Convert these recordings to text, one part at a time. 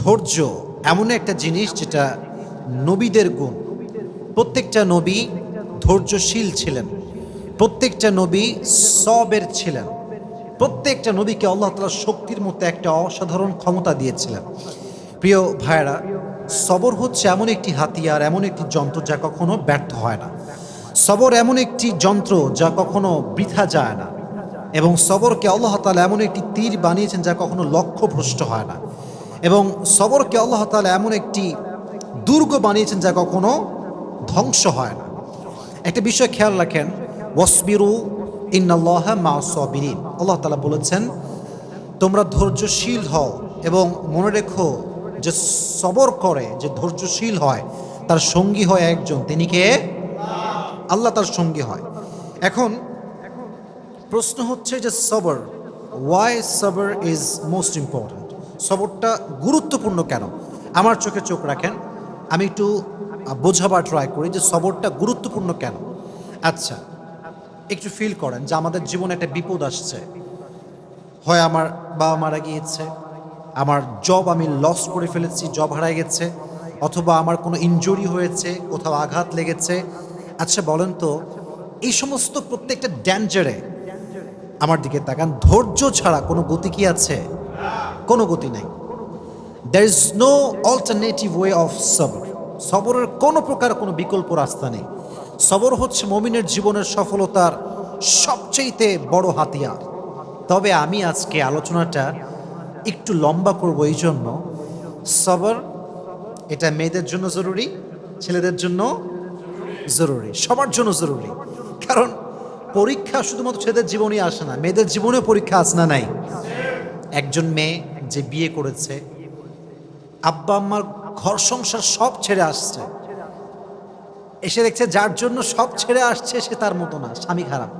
ধৈর্য এমন একটা জিনিস যেটা নবীদের গুণ। প্রত্যেকটা নবী ধৈর্যশীল ছিলেন, প্রত্যেকটা নবী সবের ছিলেন, প্রত্যেকটা নবীকে আল্লাহ তাআলা শক্তির মতো একটা অসাধারণ ক্ষমতা দিয়েছিলেন। প্রিয় ভাইয়েরা, সবর হচ্ছে এমন একটি হাতিয়ার, এমন একটি যন্ত্র যা কখনো ব্যর্থ হয় না। সবর এমন একটি যন্ত্র যা কখনো বৃথা যায় না, এবং সবরকে আল্লাহ তাআলা এমন একটি তীর বানিয়েছেন যা কখনো লক্ষ্যভ্রষ্ট হয় না, এবং সবরকে আল্লাহ তাআলা এমন একটি দুর্গ বানিয়েছেন যা কখনো ধ্বংস হয় না। একটা বিষয় খেয়াল রাখেন, ওয়াসবিরু ইন্নাল্লাহা মা'আস সাবিরিন। আল্লাহ তাআলা বলেছেন তোমরা ধৈর্যশীল হও, এবং মনে রেখো যে সবর করে, যে ধৈর্যশীল হয়, তার সঙ্গী হয় একজন, তিনি কে? আল্লাহ তার সঙ্গী হয়। এখন প্রশ্ন হচ্ছে যে সবর, ওয়াই সবর ইজ মোস্ট ইম্পর্ট্যান্ট? সবরটা গুরুত্বপূর্ণ কেন? আমার চোখে চোখ রাখেন, আমি একটু বোঝাবার ট্রাই করি যে সবরটা গুরুত্বপূর্ণ কেন। আচ্ছা, একটু ফিল করেন যে আমাদের জীবনে একটা বিপদ আসছে। হয় আমার বাবা মারা গিয়েছে, আমার জব আমি লস করে ফেলেছি, জব হারায় গেছে, অথবা আমার কোনো ইনজুরি হয়েছে, কোথাও আঘাত লেগেছে। আচ্ছা বলেন তো, এই সমস্ত প্রত্যেকটা ড্যাঞ্জারে আমার দিকে তাকান, ধৈর্য ছাড়া কোনো গতি কি আছে? কোনো গতি নাই। There is no alternative way of সবর। সবরের কোনো প্রকার কোনো বিকল্প রাস্তা নেই। সবর হচ্ছে মুমিনের জীবনের সফলতার সবচেয়ে বড় হাতিয়ার। তবে আমি আজকে আলোচনাটা একটু লম্বা করব, এই জন্য সবর এটা মেয়েদের জন্য জরুরি, ছেলেদের জন্য জরুরি, সবার জন্য জরুরি। কারণ পরীক্ষা শুধুমাত্র ছেলেদের জীবনেই আসে না, মেয়েদের জীবনেও পরীক্ষা আসে না নাই? একজন মেয়ে যে বিয়ে করেছে, আব্বা আম্মার ঘর সংসার সব ছেড়ে আসছে, এসে দেখছে যার জন্য সব ছেড়ে আসছে সে তার মতো না, স্বামী খারাপ।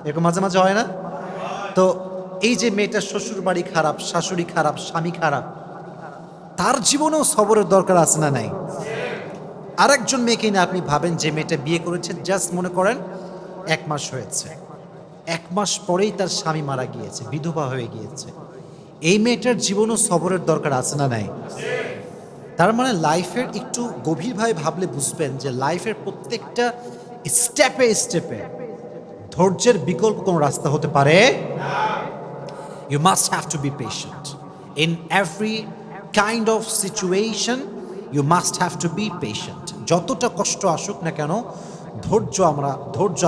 এরকম মাঝে মাঝে হয় না? তো এই যে মেয়েটার শ্বশুর বাড়ি খারাপ, শাশুড়ি খারাপ, স্বামী খারাপ, তার জীবনেও সবরের দরকার আছে না নাই? আরেকজন মেয়েকে না আপনি ভাবেন, যে মেয়েটা বিয়ে করেছে, জাস্ট মনে করেন 1 মাস হয়েছে, 1 মাস পরেই তার স্বামী মারা গিয়েছে, বিধবা হয়ে গিয়েছে। এই মেয়েটার জীবনও সবরের দরকার আছে না নাই? তার মানে লাইফের একটু গভীরভাবে ভাবলে বুঝবেন যে লাইফের প্রত্যেকটা স্টেপে স্টেপে ধৈর্যের বিকল্প কোনো রাস্তা হতে পারে। You must have to be patient. In every kind of situation, you must have to be patient. যতটা কষ্ট আসুক না কেন, ধৈর্য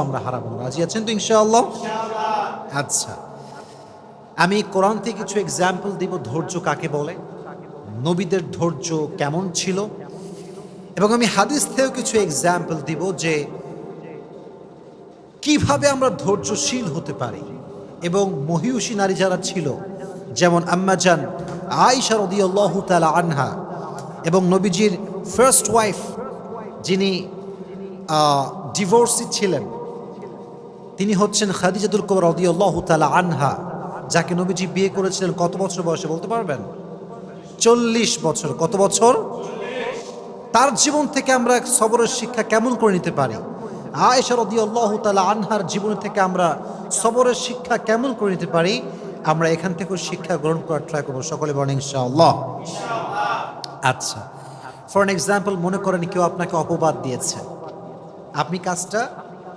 আমরা হারাবো না। রাজি আছেন তো ইনশাআল্লাহ? আচ্ছা, আমি কোরআন থেকে কিছু এক্সাম্পল দিব ধৈর্য কাকে বলে, নবীদের ধৈর্য কেমন ছিল, এবং আমি হাদিস থেকেও কিছু এক্সাম্পল দিব যে কিভাবে আমরা ধৈর্যশীল হতে পারি। এবং মহিয়সী নারী যারা ছিল, যেমন আম্মাজান আয়েশা রাদিয়াল্লাহু তাআলা আনহা, এবং নবীজির ফার্স্ট ওয়াইফ যিনি ডিভোর্সি ছিলেন, তিনি হচ্ছেন খাদিজাতুল কুবরা রাদিয়াল্লাহু তাআলা আনহা, যাকে নবীজি বিয়ে করেছিলেন কত বছর বয়সে বলতে পারবেন? 40 বছর। কত বছর? তার জীবন থেকে আমরা সবরের শিক্ষা কেমন করে নিতে পারি? আয়েশা রাদিয়াল্লাহু তাআলা আনহার জীবন থেকে আমরা সবরের শিক্ষা কেমন করে নিতে পারি? আমরা এখান থেকে শিক্ষা গ্রহণ করার ট্রাই করবো। সকলে বলেন ইনশাআল্লাহ। আচ্ছা, ফর এন এক্সাম্পল, মনে করেন কেউ আপনাকে অপবাদ দিয়েছে, আপনি কাজটা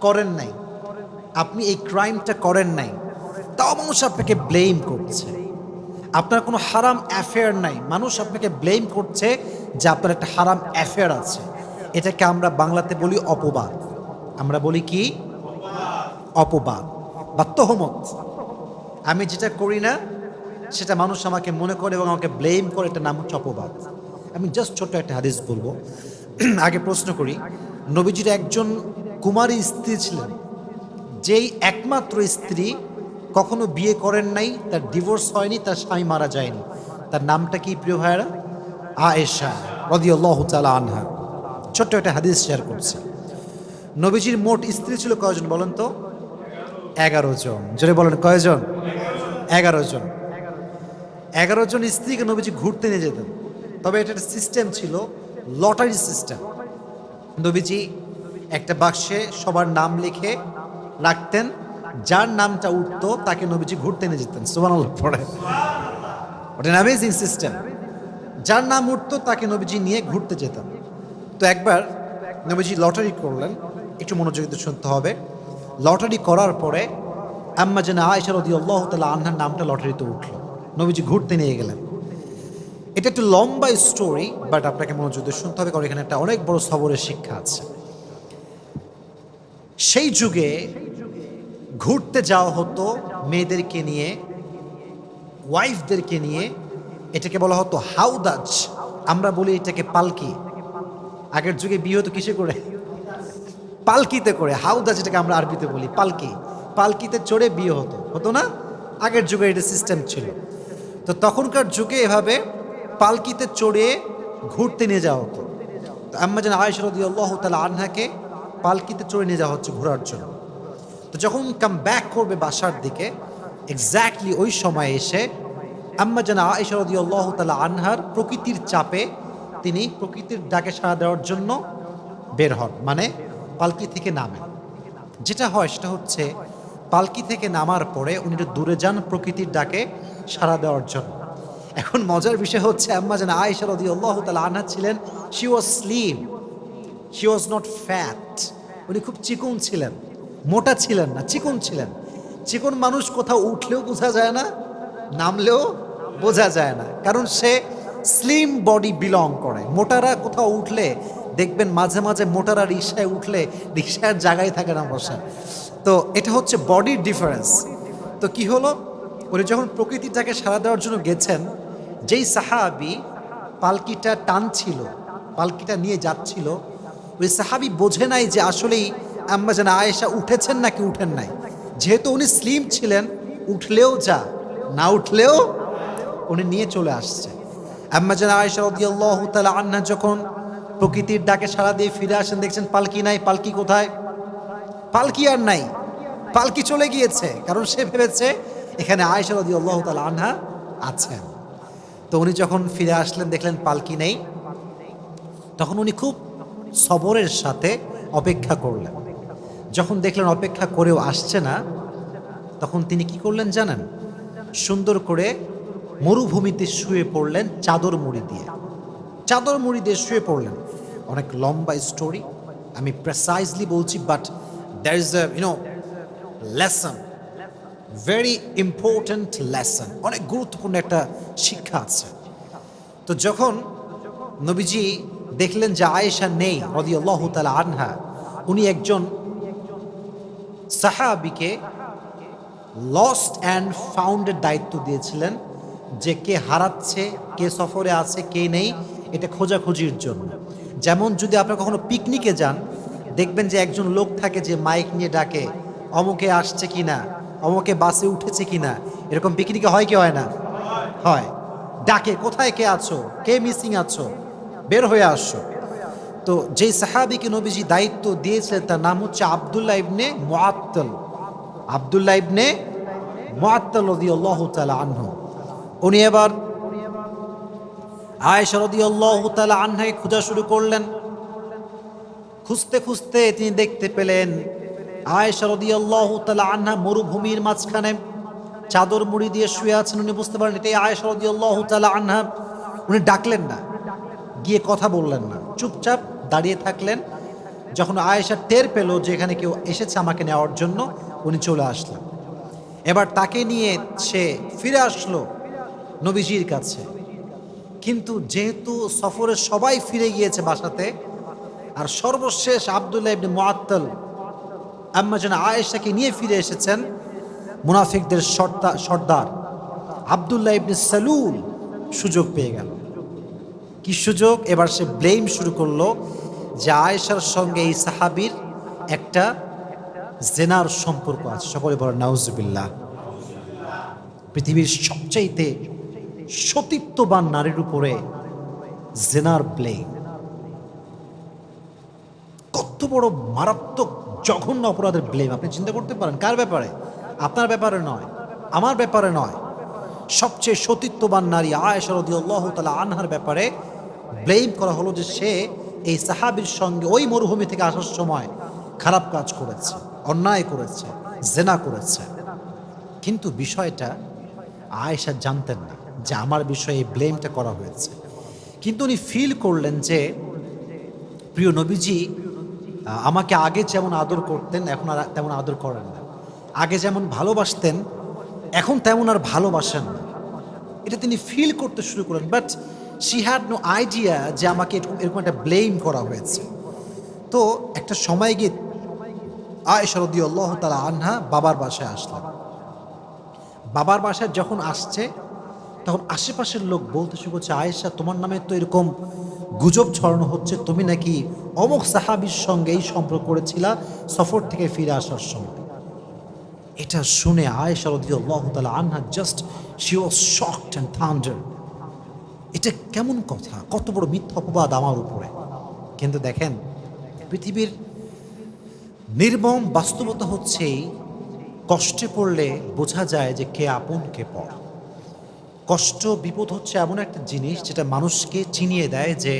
করেন নাই, আপনি এই ক্রাইমটা করেন নাই, তাও মানুষ আপনাকে ব্লেম করছে। আপনার কোনো হারাম অ্যাফেয়ার নাই, মানুষ আপনাকে ব্লেম করছে যে আপনার একটা হারাম অ্যাফেয়ার আছে। এটাকে আমরা বাংলাতে বলি অপবাদ। আমরা বলি কি? অপবাদ বা তহমত। আমি যেটা করি না সেটা মানুষ আমাকে মনে করে এবং আমাকে ব্লেম করে, এটার নাম হচ্ছে অপবাদ। আমি জাস্ট ছোট্ট একটা হাদিস বলবো। আগে প্রশ্ন করি, নবীজির একজন কুমারী স্ত্রী ছিলেন, যেই একমাত্র স্ত্রী, কখনো বিয়ে করেন নাই, তার ডিভোর্স হয়নি, তার স্বামী মারা যায়নি। তার নামটা কি প্রিয় ভাইয়েরা? আয়েশা রাদিয়াল্লাহু তাআলা আনহা। ছোট্ট একটা হাদিস শেয়ার করছি। নবীজির মোট স্ত্রী ছিল কয়জন বলেন তো? 11 জন। জোরে বলেন কয়জন? 11 জন। 11 জন স্ত্রীকে নবীজি ঘুরতে নিয়ে যেতেন। তবে এটা একটা সিস্টেম ছিল, লটারি সিস্টেম। নবীজি একটা বাক্সে সবার নাম লিখে রাখতেন, যার নামটা উঠতো তাকে নবীজি ঘুরতে নিয়ে যেতেন। সুবহানাল্লাহ পড়ে। ওটা অ্যামেজিং সিস্টেম। যার নাম উঠতো তাকে নবীজি নিয়ে ঘুরতে যেতেন। তো একবার নবীজি লটারি করলেন, একটু মনোযোগ দিয়ে শুনতে হবে। লটারি করার পরে আম্মা জানা আয়েশা রাদিয়াল্লাহু তাআলা আনহার নামটা লটারিতে উঠল, নবীজি ঘুরতে নিয়ে গেলেন। এটা একটু লম্বা স্টোরি, বাট আপনাকে মনোযোগ দিয়ে শুনতে হবে, কারণ এখানে একটা অনেক বড় সবরের শিক্ষা আছে। সেই যুগে ঘুরতে যাওয়া হতো মেয়েদেরকে নিয়ে, ওয়াইফদেরকে নিয়ে। এটাকে বলা হতো হাউদাজ, আমরা বলি এটাকে পালকি। আগের যুগে বিয়ে হতো কিসে করে? পালকিতে করে। হাউদাজ এটাকে আমরা আরবিতে বলি পালকি। পালকিতে চড়ে বিয়ে হতো, হতো না? আগের যুগে এটা সিস্টেম ছিল। তো তখনকার যুগে এভাবে পালকিতে চড়ে ঘুরতে নিয়ে যাওয়া হতো। তো আম্মা জান আয়েশা রাদিয়াল্লাহু তাআলা আনহাকে পালকিতে চড়ে নিয়ে যাওয়া হচ্ছে ঘোরার জন্য। তো যখন কাম ব্যাক করবে বাসার দিকে, এক্স্যাক্টলি ওই সময় এসে আম্মা জান আয়েশা রাদিয়াল্লাহু তাআলা আনহার প্রকৃতির চাপে তিনি প্রকৃতির ডাকে সাড়া দেওয়ার জন্য বের হন, মানে পালকি থেকে নামেন। যেটা হয় সেটা হচ্ছে পালকি থেকে নামার পরে উনি একটু দূরে যান প্রকৃতির ডাকে সাড়া দেওয়ার জন্য। এখন মজার বিষয় হচ্ছে আম্মা জান আয়েশা রাদিয়াল্লাহু তাআলা আনহা ছিলেন, she was slim, she was not fat. উনি খুব চিকন ছিলেন, মোটা ছিলেন না, চিকন ছিলেন। চিকন মানুষ কোথাও উঠলেও বোঝা যায় না, নামলেও বোঝা যায় না, কারণ সে স্লিম বডি বিলং করে। মোটারা কোথাও উঠলে দেখবেন মাঝে মাঝে মোটারা রিকশায় উঠলে রিকশার জায়গায় থাকে না বসা। তো এটা হচ্ছে বডির ডিফারেন্স। তো কি হলো, উনি যখন প্রকৃতিটাকে সাড়া দেওয়ার জন্য গেছেন, যেই সাহাবি পালকিটা টানছিল, পালকিটা নিয়ে যাচ্ছিল, ওই সাহাবি বোঝে নাই যে আসলেই আম্মা জান আয়েশা উঠেছেন নাকি উঠেন নাই। যেহেতু উনি স্লিম ছিলেন, উঠলেও যা, না উঠলেও উনি নিয়ে চলে আসছে। আম্মা জান আয়েশা রাদিয়াল্লাহু তাআলা আনহা যখন প্রকৃতির ডাকে সাড়া দিয়ে ফিরে আসেন, দেখছেন পালকি নাই। পালকি কোথায়? পালকি আর নাই, পালকি চলে গিয়েছে, কারণ সে ভেবেছে এখানে আয়েশা রাদিয়াল্লাহু তাআলা আনহা আছেন। তো উনি যখন ফিরে আসলেন, দেখলেন পালকি নেই, তখন উনি খুব সবরের সাথে অপেক্ষা করলেন। যখন দেখলেন অপেক্ষা করেও আসছে না, তখন তিনি কি করলেন জানেন? সুন্দর করে মরুভূমিতে শুয়ে পড়লেন চাদর মুড়ি দিয়ে। চাদর মুড়ি দিয়ে শুয়ে পড়লেন। অনেক লম্বা স্টোরি, আমি প্রেসাইজলি বলছি, but there is a lesson, very important lesson, অনেক গুরুত্বপূর্ণ একটা শিক্ষা আছে। তো যখন নবীজি দেখলেন যে আয়েশা নেই রাদিয়াল্লাহু তাআলা আনহা, উনি একজন সাহাবীকে লস্ট অ্যান্ড ফাউন্ডের দায়িত্ব দিয়েছিলেন, যে কে হারাচ্ছে, কে সফরে আছে, কে নেই, এটা খোঁজাখুঁজির জন্য। যেমন যদি আপনারা কখনো পিকনিকে যান, দেখবেন যে একজন লোক থাকে যে মাইক নিয়ে ডাকে, অমুকে আসছে কিনা, অমুকে বাসে উঠেছে কিনা। এরকম পিকনিকে হয় কি হয় না? হয়। ডাকে, কোথায় কে আছো, কে মিসিং আছো, বের হয়ে আসো। তো যেই সাহাবীকে নবীজি দায়িত্ব দিয়েছিলেন তার নাম হচ্ছে আব্দুল্লাহ ইবনে মুআত্তাল। আব্দুল্লাহ ইবনে মুআত্তাল রাদিয়াল্লাহু তাআলা আনহু। উনি এবার আয়েশা রাদিয়াল্লাহু তাআলা আনহাকে খোঁজা শুরু করলেন। খুঁজতে খুঁজতে তিনি দেখতে পেলেন আয়েশা রাদিয়াল্লাহু তাআলা আনহা মরুভূমির মাঝখানে চাদর মুড়ি দিয়ে শুয়ে আছেন। উনি বুঝতে পারেন এটাই আয়েশা রাদিয়াল্লাহু তাআলা আনহা। উনি ডাকলেন না, গিয়ে কথা বললেন না, চুপচাপ দাঁড়িয়ে থাকলেন। যখন আয়েশা টের পেল যে এখানে কেউ এসেছে আমাকে নেওয়ার জন্য, উনি চলে আসলেন। এবার তাকে নিয়ে সে ফিরে আসলো নবীজির কাছে। কিন্তু যেহেতু সফরে সবাই ফিরে গিয়েছে বাসাতে, আর সর্বশেষ আব্দুল্লাহ ইবনে মুআত্তাল আম্মা জান আয়েশাকে নিয়ে ফিরে এসেছেন, মুনাফিকদের সর্দার আব্দুল্লাহ ইবনে সালুল সুযোগ পেয়ে গেল। কি সুযোগ? এবার সে ব্লেম শুরু করলো যে আয়েশার সঙ্গে এই সাহাবীর একটা জেনার সম্পর্ক আছে। সকলে বলেন নাউজুবিল্লাহ। পৃথিবীর সবচাইতে সতীত্ববান নারীর উপরে জেনার ব্লেম, কত বড় মারাত্মক জঘন্য অপরাধের ব্লেম। আপনি চিন্তা করতে পারেন কার ব্যাপারে? আপনার ব্যাপারে নয়, আমার ব্যাপারে নয়, সবচেয়ে সতীত্ববান নারী আয়েশা রাদিয়াল্লাহু তাআলা আনহার ব্যাপারে ব্লেম করা হলো যে সে এই সাহাবীর সঙ্গে ওই মরুভূমি থেকে আসার সময় খারাপ কাজ করেছে, অন্যায় করেছে, জেনা করেছে। কিন্তু বিষয়টা আয়েশা জানতেন না যে আমার বিষয়ে এই ব্লেমটা করা হয়েছে। কিন্তু উনি ফিল করলেন যে প্রিয় নবীজি আমাকে আগে যেমন আদর করতেন এখন আর তেমন আদর করেন না, আগে যেমন ভালোবাসতেন এখন তেমন আর ভালোবাসেন না। এটা তিনি ফিল করতে শুরু করেন, but she had no idea যে আমাকে এরকম একটা ব্লেম করা হয়েছে। তো একটা সময় গিয়ে আয়েশা রাদিয়াল্লাহু তাআলা আনহা বাবার বাসায় আসলেন। বাবার বাসায় যখন আসছে তখন আশেপাশের লোক বলতে শুরু করছে, আয়েশা তোমার নামে তো এরকম গুজব ছড়ানো হচ্ছে, তুমি নাকি অমুক সাহাবীর সঙ্গে এই সম্পর্ক করেছিলা সফর থেকে ফিরে আসার সময়। এটা শুনে আয়েশা রাদিয়াল্লাহু তাআলা আনহা just she was shocked and thunder. এটা কেমন কথা, কত বড় মিথ্যা অপবাদ আমার উপরে। কিন্তু দেখেন, পৃথিবীর নির্মম বাস্তবতা হচ্ছে কষ্টে পড়লে বোঝা যায় যে কে আপন কে পর। কষ্ট বিপদ হচ্ছে এমন একটা জিনিস যেটা মানুষকে চিনিয়ে দেয় যে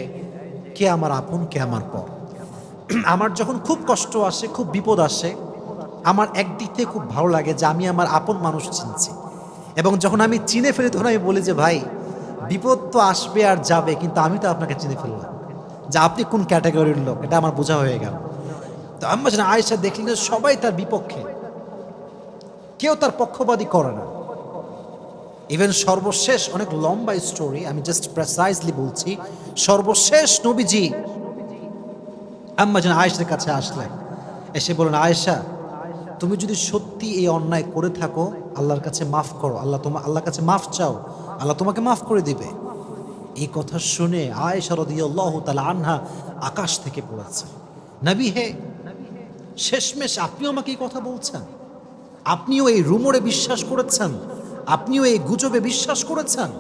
কে আমার আপন কে আমার পর। আমার যখন খুব কষ্ট আসে, খুব বিপদ আসে, আমার একদিক থেকে খুব ভালো লাগে যে আমি আমার আপন মানুষ চিনছি। এবং যখন আমি চিনে ফেলি তখন আমি বলি যে ভাই বিপদ তো আসবে আর যাবে, কিন্তু আমি তো আপনাকে চিনে ফেললাম যে আপনি কোন ক্যাটাগরির লোক, এটা আমার বোঝা হয়ে গেল। তো আম্মা জান আয়েশা দেখলেন যে সবাই তার বিপক্ষে, কেউ তার পক্ষপাতী করে না। ইভেন সর্বশেষ, অনেক লম্বা স্টোরি, আমি জাস্ট প্রেসাইজলি বলছি, সর্বশেষ নবীজি আম্মা জান আয়েশার কাছে আসলেন, এসে বলেন, আয়েশা তুমি যদি সত্যি এই অন্যায় করে থাকো আল্লাহর কাছে মাফ করো, আল্লাহর কাছে মাফ চাও, আল্লাহ তোমাকে মাফ করে দিবে। এই কথা শুনে আয়েশা রাদিয়াল্লাহু তাআলা আনহা আকাশ থেকে পড়েছে, নবী হে, শেষমেশ আপনিও আমাকে এই কথা বলছেন, আপনিও এই রুমরে বিশ্বাস করেছেন, আপনিও এই গুজবে বিশ্বাস করেছেন?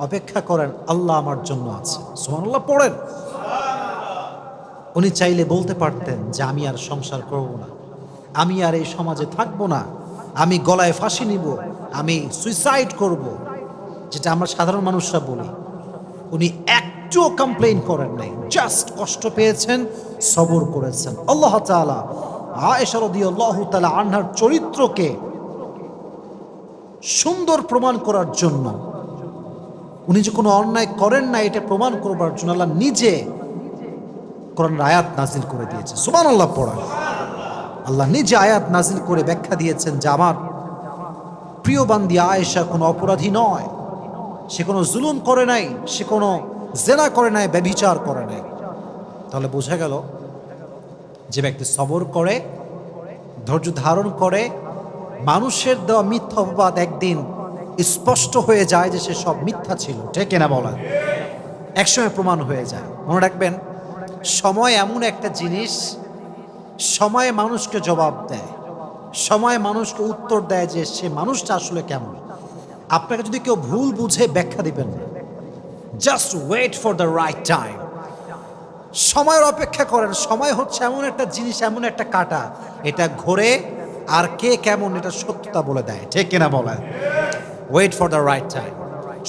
অপেক্ষা করেন, আল্লাহ আমার জন্য আছে। সুবহানাল্লাহ পড়েন। উনি চাইলে বলতে পারতেন যে আমি আর সংসার করব না, আমি আর এই সমাজে থাকবো না, আমি গলায় ফাঁসি নিব, আমি সুইসাইড করব, যেটা আমরা সাধারণ মানুষরা বলি। উনি একটুও কমপ্লেইন করেন নাই, জাস্ট কষ্ট পেয়েছেন, সবর করেছেন। আল্লাহ তাআলা আয়েশা রাদিয়াল্লাহু তাআলা আনহার চরিত্রকে সুন্দর প্রমাণ করার জন্য, উনি যে কোনো অন্যায় করেন না এটা প্রমাণ করবার জন্য আল্লাহ নিজে কোরআনের আয়াত নাজিল করে দিয়েছে। সুবহানাল্লাহ পড়া। আল্লাহ নিজে আয়াত নাজিল করে ব্যাখ্যা দিয়েছেন যে আমার প্রিয় বান্দি আয়েশা কোনো অপরাধী নয়, সে কোনো জুলুম করে নাই, সে কোনো জেনা করে নাই, ব্যভিচার করে নাই। তাহলে বোঝা গেল যে ব্যক্তি সবর করে, ধৈর্য ধারণ করে, মানুষের দেওয়া মিথ্যা অপবাদ একদিন স্পষ্ট হয়ে যায় যে সে সব মিথ্যা ছিল, ঠিক কিনা বলেন? একসময় প্রমাণ হয়ে যায়। মনে রাখবেন, সময় এমন একটা জিনিস, সময়ে মানুষকে জবাব দেয়, সময় মানুষকে উত্তর দেয় যে সে মানুষটা আসলে কেমন। আপনাকে যদি কেউ ভুল বুঝে ব্যাখ্যা দিবেন না, just wait for the right time. সময়ের অপেক্ষা করেন। সময় হচ্ছে এমন একটা জিনিস, এমন একটা কাঁটা, এটা ঘোরে আর কে কেমন এটা সত্যতা বলে দেয়, ঠিক কিনা বলেন? Wait for the right time,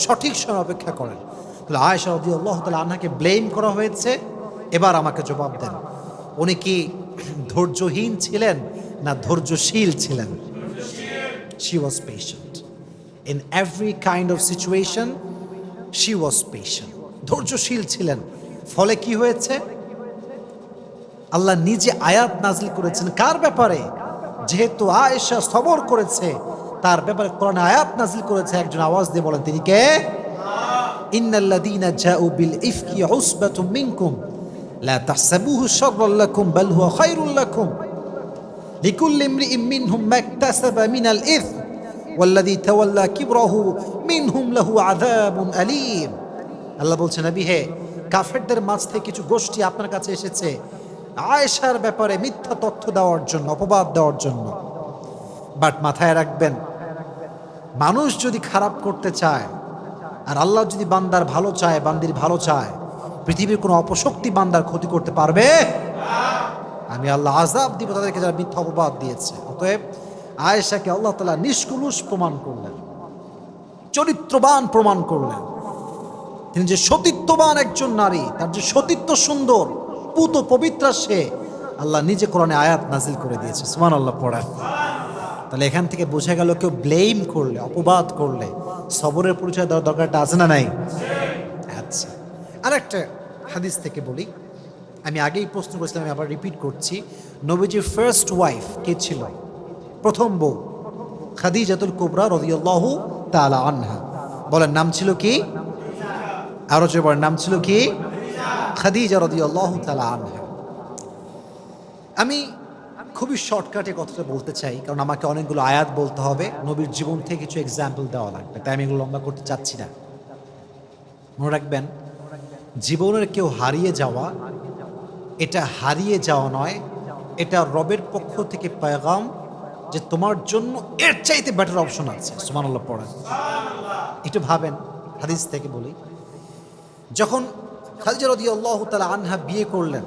সঠিক সময় অপেক্ষা করেন। তাহলে আয়েশা রাদিয়াল্লাহু তাআলা আনহাকে ব্লেম করা হয়েছে, এবার আমাকে জবাব দেন, উনি কি ধৈর্যহীন ছিলেন না ধৈর্যশীল ছিলেন? She was patient. In every kind of situation, she was patient. ধৈর্যশীল ছিলেন। ফলে কি হয়েছে? আল্লাহ নিজে আয়াত নাজিল করেছেন কার ব্যাপারে? যেহেতু আয়েশা সবর করেছে তার ব্যাপারে কোরআনে আয়াত নাজিল করেছে। একজন আওয়াজ দিয়ে বলেন, তিনি কে? ইন্নাল্লাযীনা জাউ বিল ইফকি উসবাতুম মিনকুম লা তাহসাবুহু শাররাল লাকুম বাল হুয়া খায়রুল লাকুম লিকুল্লি ইমরিইম মিনহুম মাকতাসাবা মিনাল ইসম ওয়াল্লাযী তাওয়াল্লা কিবরাহু মিনহুম লাহু আযাবুন আলীম। আল্লাহ বলছেন, নবী হে, কাফেরদের মাঝ থেকে কিছু গোষ্ঠী আপনার কাছে এসেছে আয়েশার ব্যাপারে মিথ্যা তথ্য দেওয়ার জন্য, অপবাদ দেওয়ার জন্য। বাট মাথায় রাখবেন, মানুষ যদি খারাপ করতে চায় আর আল্লাহ যদি বান্দার ভালো চায়, বান্দির ভালো চায়, পৃথিবীর কোনো অপশক্তি বান্দার ক্ষতি করতে পারবে? আমি আল্লাহ আযাব দিব তাদেরকে যারা মিথ্যা অপবাদ দিয়েছে। অতএব আয়েশাকে আল্লাহ তাআলা নিষ্কলুষ প্রমাণ করলেন, চরিত্রবান প্রমাণ করলেন। তিনি যে সতীত্ববান একজন নারী, তার যে সতীত্ব সুন্দর, পুত পবিত্রা, সে আল্লাহ নিজে কোরআনে আয়াত নাজিল করে দিয়েছে। সুবহানাল্লাহ পড়া। তাহলে এখান থেকে বোঝা গেল কেউ ব্লেম করলে, অপবাদ করলে সবরের পরিচয় দেওয়ার দরকারটা আছে না নাই? আচ্ছা, আরেকটা হাদিস থেকে বলি, আমি আগেই প্রশ্ন করেছিলাম, আমি আবার রিপিট করছি। নবীজির ফার্স্ট ওয়াইফ কে ছিল? প্রথম বউ খাদিজাতুল কুবরা রাদিয়াল্লাহু তাআলা আনহা। বলেন নাম ছিল কি? আরো জোরে বলেন, নাম ছিল কি? খাদিজা রাদিয়াল্লাহু তাআলা আনহা। আমি খুবই শর্টকাটে কথাটা বলতে চাই, কারণ আমাকে অনেকগুলো আয়াত বলতে হবে, নবীর জীবন থেকে কিছু এক্সাম্পল দেওয়া লাগবে, তাই আমি এগুলো লম্বা করতে চাচ্ছি না। মনে রাখবেন, জীবনের কেউ হারিয়ে যাওয়া, এটা হারিয়ে যাওয়া নয়, এটা রবের পক্ষ থেকে পেগাম যে তোমার জন্য এর চাইতে বেটার অপশন আছে। সুবহানাল্লাহ পড়েন, একটু ভাবেন। হাদিস থেকে বলি, যখন খাদিজা রাদিয়াল্লাহু তাআলা আনহা বিয়ে করলেন,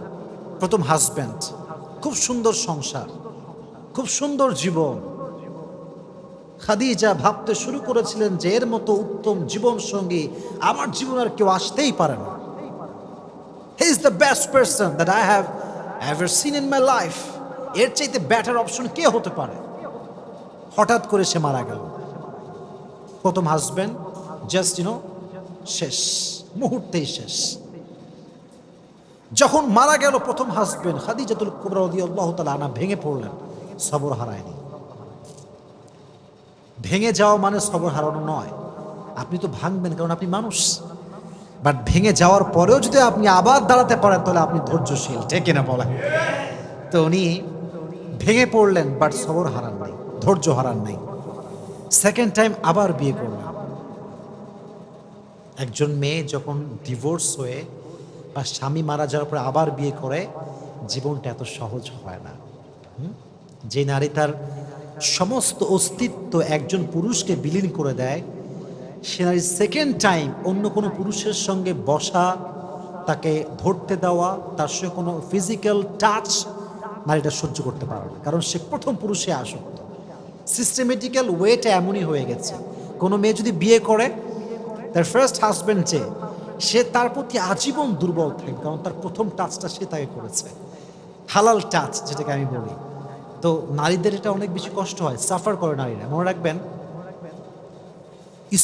প্রথম হাজব্যান্ড, খুব সুন্দর সংসার, খুব সুন্দর জীবন। খাদিজা ভাবতে শুরু করেছিলেন যে এর মতো উত্তম জীবন সঙ্গী আমার জীবন আর কেউ আসতেই পারে না। He is the best person that I have ever seen in my life. এর চাইতে বেটার অপশন কে হতে পারে? হঠাৎ করে সে মারা গেল। প্রথম হাজব্যান্ড জাস্ট শেষ, মুহূর্তেই শেষ। যখন মারা গেল প্রথম হাজব্যান্ড, খাদিজাতুল কুবরা রাদিয়াল্লাহু তাআলা আনহা ভেঙে পড়লেন। সবর হারায়নি। ভেঙে যাওয়া মানে সবর হারানো নয়। আপনি তো ভাঙবেন, কারণ আপনি মানুষ, বাট ভেঙে যাওয়ার পরেও যদি আপনি আবার দাঁড়াতে পারেন তাহলে আপনি ধৈর্যশীল, ঠিক কিনা বলেন? তো উনি ভেঙে পড়লেন, বাট সবর হারান নাই, ধৈর্য হারান নাই। সেকেন্ড টাইম আবার বিয়ে করলেন। একজন মেয়ে যখন ডিভোর্স হয়ে বা স্বামী মারা যাওয়ার পরে আবার বিয়ে করে, জীবনটা এত সহজ হয় না। যে নারী তার সমস্ত অস্তিত্ব একজন পুরুষকে বিলীন করে দেয়, সে নারী সেকেন্ড টাইম অন্য কোনো পুরুষের সঙ্গে বসা, তাকে ধরতে দেওয়া, তার সঙ্গে কোনো ফিজিক্যাল টাচ নারীটা সহ্য করতে পারে না, কারণ সে প্রথম পুরুষে আসক্ত। সিস্টেমেটিক্যাল ওয়েটা এমনই হয়ে গেছে। কোনো মেয়ে যদি বিয়ে করে, তার ফার্স্ট হাজব্যান্ড যে, সে তার প্রতি আজীবন দুর্বল থাকে, কারণ তার প্রথম টাচটা সে তাকে করেছে, হালাল টাচ যেটাকে আমি বলি। তো নারীদের এটা অনেক বেশি কষ্ট হয়, সাফার করে নারীরা। মনে রাখবেন,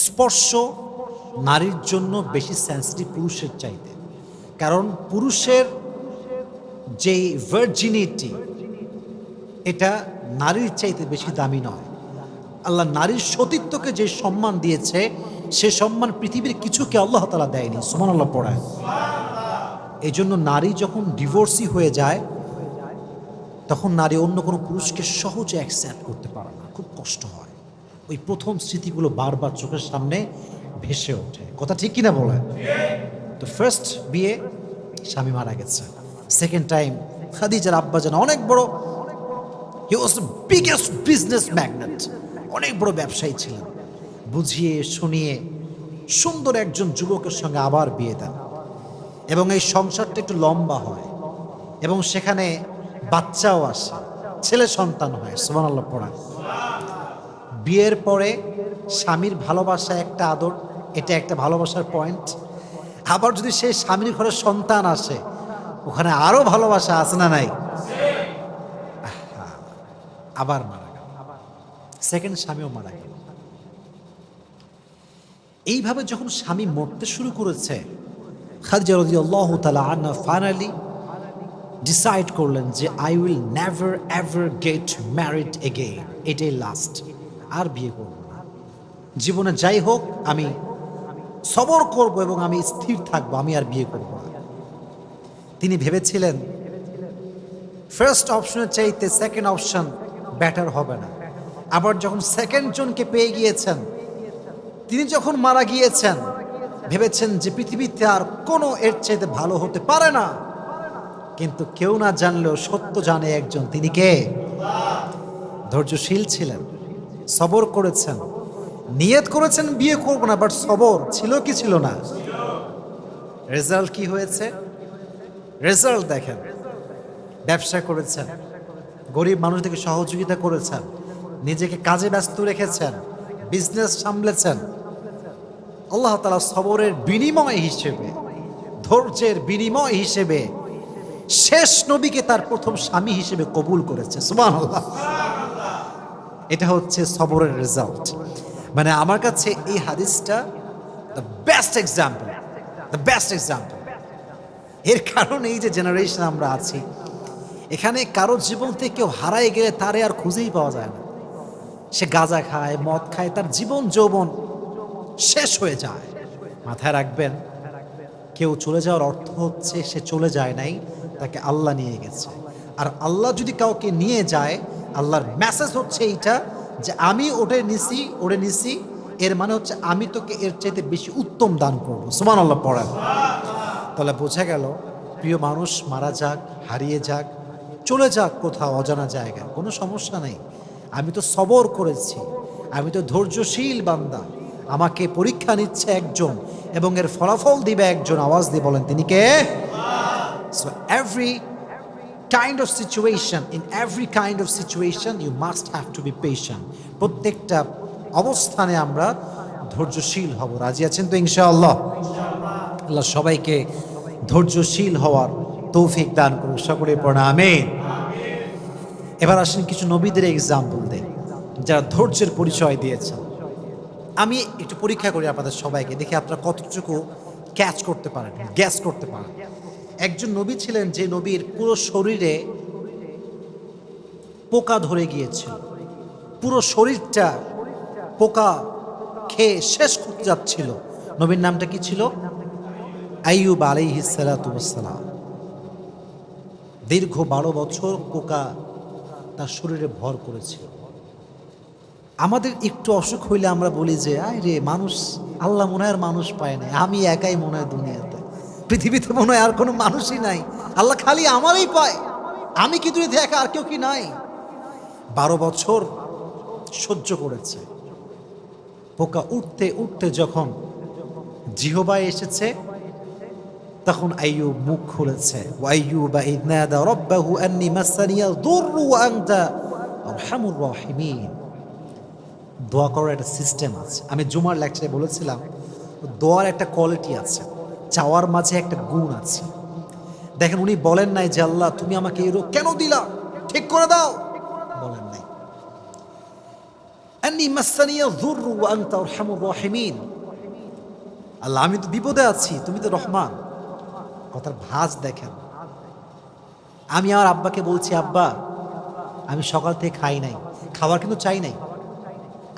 স্পর্শ নারীর জন্য বেশি সেন্সিটিভ পুরুষের চাইতে, কারণ পুরুষের যেই ভার্জিনিটি, এটা নারীর চাইতে বেশি দামি নয়। আল্লাহ নারীর সতীত্বকে যে সম্মান দিয়েছে, সে সম্মান পৃথিবীর কিছুকে আল্লাহ তাআলা দেয়নি। সুবহানাল্লাহ পড়ায়। এই জন্য নারী যখন ডিভোর্সি হয়ে যায়, তখন নারী অন্য কোনো পুরুষকে সহজে অ্যাকসেপ্ট করতে পারে না, খুব কষ্ট হয়। ওই প্রথম স্মৃতিগুলো বারবার চোখের সামনে ভেসে ওঠে। কথা ঠিক কিনা বলেন? তো ফার্স্ট বিয়ে, স্বামী মারা গেছে। সেকেন্ড টাইম খাদিজার আব্বাজান অনেক বড়, he was the biggest business magnate, অনেক বড় ব্যবসায়ী ছিলেন। বুঝিয়ে শুনিয়ে সুন্দর একজন যুবকের সঙ্গে আবার বিয়ে দেন, এবং এই সংসারটা একটু লম্বা হয়, এবং সেখানে বাচ্চাও আসে, ছেলে সন্তান হয়। সুবহানাল্লাহ পড়া। বিয়ের পরে স্বামীর ভালোবাসা একটা আদর, এটা একটা ভালোবাসার পয়েন্ট। আবার যদি সেই স্বামীর ঘরে সন্তান আসে, ওখানে আরো ভালোবাসা আছে না নাই? আবার মারা গেল, সেকেন্ড স্বামীও মারা গেল। এইভাবে যখন স্বামী মরতে শুরু করেছে, খাদিজা রাদিয়াল্লাহু তাআলা আনহা ফাইনালি ডিসাইড করলেন যে I will never ever get married again, এটাই লাস্ট, আর বিয়ে করব না। জীবনে যাই হোক আমি সবর করব এবং আমি স্থির থাকবো, আমি আর বিয়ে করব না। তিনি ভেবেছিলেন ফার্স্ট অপশনের চাইতে সেকেন্ড অপশন বেটার হবে না। আবার যখন সেকেন্ড জনকে পেয়ে গিয়েছেন, তিনি যখন মারা গিয়েছেন, ভেবেছেন যে পৃথিবীতে আর কোনো এর চাইতে ভালো হতে পারে না। কিন্তু কেউ না জানলেও সত্য জানে একজন, তিনি কে? ধৈর্যশীল ছিলেন, সবর করেছেন, নিয়ত করেছেন বিয়ে করব না, বাট সবর ছিল কি ছিল না? রেজাল্ট কি হয়েছে? রেজাল্ট দেখেন, ব্যবসা করেছেন, গরিব মানুষদেরকে সহযোগিতা করেছেন, নিজেকে কাজে ব্যস্ত রেখেছেন, বিজনেস সামলেছেন। আল্লাহ তাআলা সবরের বিনিময় হিসেবে, ধৈর্যের বিনিময় হিসেবে শেষ নবীকে তার প্রথম স্বামী হিসেবে কবুল করেছে। সুবহানাল্লাহ। এটা হচ্ছে সবরের রেজাল্ট। মানে আমার কাছে এই হাদিসটা the best example, the best example. এর কারণ এই যে জেনারেশন আমরা আছি, এখানে কারোর জীবন থেকে কেউ হারায় গেলে তারে আর খুঁজেই পাওয়া যায় না। সে গাঁজা খায়, মদ খায়, তার জীবন যৌবন শেষ হয়ে যায়। মাথায় রাখবেন, কেউ চলে যাওয়ার অর্থ হচ্ছে সে চলে যায় নাই, তাকে আল্লাহ নিয়ে গেছে। আর আল্লাহ যদি কাউকে নিয়ে যায়, আল্লাহর মেসেজ হচ্ছে এইটা যে আমি ওরে নিছি, এর মানে হচ্ছে আমি তোকে এর চাইতে বেশি উত্তম দান করবো। সুবহানাল্লাহ পড়েন। তাহলে বোঝা গেল, প্রিয় মানুষ মারা যাক, হারিয়ে যাক, চলে যাক কোথাও অজানা জায়গায়, কোনো সমস্যা নেই। আমি তো সবর করেছি, আমি তো ধৈর্যশীল বান্দা। আমাকে পরীক্ষা নিচ্ছে একজন এবং এর ফলাফল দিবে একজন। আওয়াজ দিয়ে বলেন তিনি কে? So every kind of situation, in every kind of situation you must have to be patient. প্রত্যেকটা অবস্থানে আমরা ধৈর্যশীল হব। রাজি আছেন তো ইনশাআল্লাহ? আল্লাহ সবাইকে ধৈর্যশীল হওয়ার তৌফিক দান করুন। সকলে পড়া আমিন। এবার আসেন কিছু নবীদের এক্সাম্পল দেই যারা ধৈর্যের পরিচয় দিয়েছেন। আমি একটু পরীক্ষা করি আপনাদের সবাইকে, দেখি আপনারা কতটুকু ক্যাচ করতে পারেন, গ্যাস করতে পারেন। একজন নবী ছিলেন যে নবীর পুরো শরীরে পোকা ধরে গিয়েছিল, পুরো শরীরটা পোকা খেয়ে শেষ করতে যাচ্ছিল। নবীর নামটা কি ছিল? আইয়ুব আলাইহিস সালাতু ওয়াস সালাম। দীর্ঘ 12 বছর পোকা তার শরীরে ভর করেছিল। আমাদের একটু অসুখ হইলে আমরা বলি যে আয় রে মানুষ, আল্লাহ মনে হয় মানুষ পায় না, আমি একাই মনে হয় দুনিয়াতে, পৃথিবীতে মনে হয় আর কোনো মানুষই নাই, আল্লাহ খালি আমারই পায়, আমি কি দুনিয়াতে একা, আর কেউ কি নাই? 12 বছর সহ্য করেছে। পোকা উঠতে উঠতে যখন জিহবায় এসেছে, তখন আইয়ুব মুখ খুলেছে। ওয়াইয়ুবা ইয নাদা রাব্বাহু আন্নী মাসানিয়াল দুররু ওয়া আনতা আরহামুর রাহিমিন। দোয়া করার একটা সিস্টেম আছে। আমি জুমার লেকচারে বলেছিলাম, দোয়ার একটা কোয়ালিটি আছে, চাওয়ার মাঝে একটা গুণ আছে। দেখেন, উনি বলেন নাই যে আল্লাহ তুমি আমাকে এই রোগ কেন দিলা, ঠিক করে দাও, বলেন নাই। আন্নী মাসানিয়াল দুররু ওয়া আনতা আরহামুর রাহিমিন। আল্লাহ আমি তো বিপদে আছি, তুমি তো রহমান। কথার ভাঁজ দেখেন। আমি আমার আব্বাকে বলছি, আব্বা আমি সকাল থেকে খাই নাই, খাবার কিন্তু চাই নাই,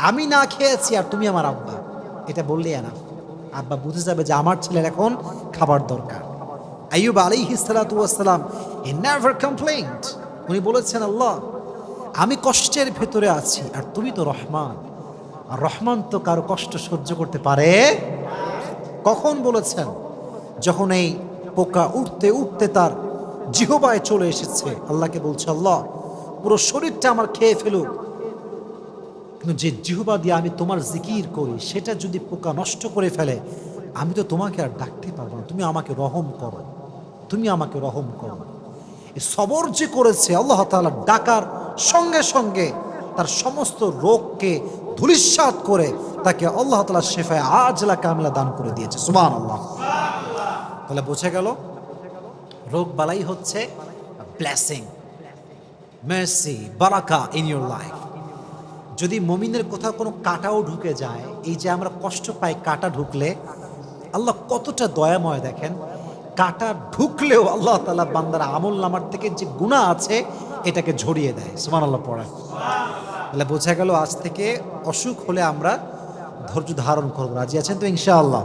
আমি না খেয়েছি আর তুমি আমার আব্বা, এটা বললেই না, আব্বা বুঝে যাবে যে আমার ছেলের এখন খাবার দরকার। আইয়ুব আলাইহিস সালাতু ওয়াস সালাম হি নেভার কমপ্লেইনড। উনি বলেছেন আল্লাহ আমি কষ্টের ভেতরে আছি আর তুমি তো রহমান, আর রহমান তো কারো কষ্ট সহ্য করতে পারে। কখন বলেছেন? যখন এই পোকা উঠতে উঠতে তার জিহবায় চলে এসেছে। আল্লাহকে বলছে আল্লাহ পুরো শরীরটা আমার খেয়ে ফেলুক, কিন্তু যে জিহবা দিয়ে আমি তোমার জিকির করি সেটা যদি পোকা নষ্ট করে ফেলে, আমি তো তোমাকে আর ডাকতে পারবো না, তুমি আমাকে রহম করো, তুমি আমাকে রহম করো। এই সবর যে করেছে, আল্লাহ তাআলা ডাকার সঙ্গে সঙ্গে তার সমস্ত রোগকে ধূলিসাৎ করে তাকে আল্লাহ তাআলা শেফায়ে আজলা কামিলা দান করে দিয়েছে। সুবহানাল্লাহ। তাহলে বোঝা গেল রোগ বালাই হচ্ছে ব্লেসিং, মার্সি, বারাকা ইন ইউর লাইফ। যদি মুমিনের কোথাও কোনো কাঁটাও ঢুকে যায়, এই যে আমরা কষ্ট পাই কাঁটা ঢুকলে, আল্লাহ কতটা দয়াময় দেখেন। কাঁটা ঢুকলেও আল্লাহ তাআলা বান্দার আমল নামার থেকে যে গুনাহ আছে এটাকে ঝরিয়ে দেয়। সুবহানাল্লাহ পড়া। তাহলে বোঝা গেল আজ থেকে অসুখ হলে আমরা ধৈর্য ধারণ করবো। রাজি আছেন তো ইনশাআল্লাহ?